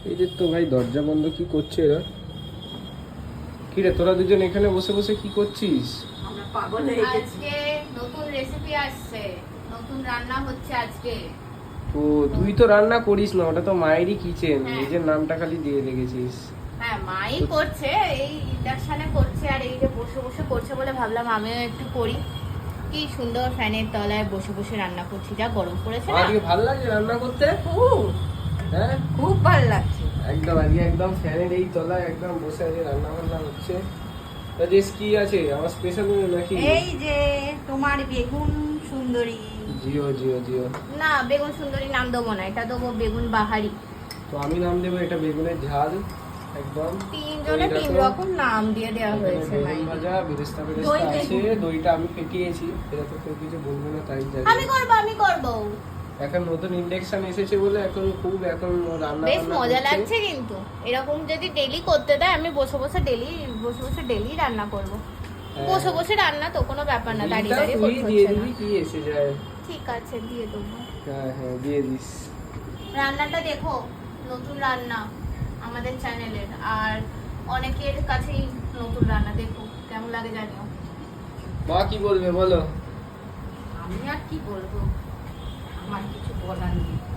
এদের তো ভাই দরজা বন্ধ, কি করছে এরা? কি রে তোরা দুজন এখানে বসে বসে কি করছিস? আমরা পাগল হয়ে গেছি। আজকে নতুন রেসিপি আসছে, নতুন রান্না হচ্ছে আজকে। ও তুই তো রান্না করিস না, ওটা তো মায়েরই কিচেন, হ্যাঁ। নিজের নামটা খালি দিয়ে রেখেছিস। হ্যাঁ মাই করছে, এই ইন্ডাকশনে করছে, আর এই যে বসে বসে করছে বলে ভাবলাম আমিও একটু করি। কি সুন্দর ফ্যানের তলায় বসে বসে রান্না করছি, যা গরম পড়েছে না। আজকে ভালো লাগছে রান্না করতে? খুব হ্যাঁ খুব ভালো লাগছে। একদম, আজকে একদম ফ্যানের এই তলায় একদম বসে আজকে রান্না বান্না হচ্ছে। তা যে কি আছে আমার স্পেশাল নাকি? এই যে তোমার বেগুন সুন্দরী। জিও জিও জিও। না বেগুন সুন্দরী নাম দেবো না, এটা দেবো বেগুন বাহারি। তো আমি নাম দেবো এটা বেগুনের ঝাল একদম। তিনজনে দইটা তিন তো- রকম নাম দিয়ে দেওয়া এখানে হয়েছে বেগুন ভাই। ভাজা বেরেস্তা দই বেরেস্তা আছে, বেগুন। দইটা আমি ফেটিয়েছি, এটা তো কেউ কিছু বলবে না তাই জানি। আমি করবো আমি করবো। এখন নতুন ইন্ডাকশন এসেছে বলে এখন খুব এখন রান্না বেশ বান্না মজা করছে। লাগছে কিন্তু এরকম যদি ডেলি করতে দেয় আমি বসে বসে ডেলি রান্না করব। হ্যাঁ। বসে বসে রান্না তো কোনো ব্যাপার না, দাঁড়িয়ে বিলটা দাঁড়িয়ে তুই করতে দিয়ে হচ্ছে না। দিবি, কি এসে যায়। ঠিক আছে দিয়ে দেবো। হ্যাঁ হ্যাঁ দিয়ে দিস। রান্নাটা দেখো, নতুন রান্না আমাদের চ্যানেলের, আর অনেকের কাছেই নতুন রান্না, দেখো কেমন লাগে জানিও। মা কি বলবে বলো? আমি আর কি বলবো, আমার কিছু বলার নেই।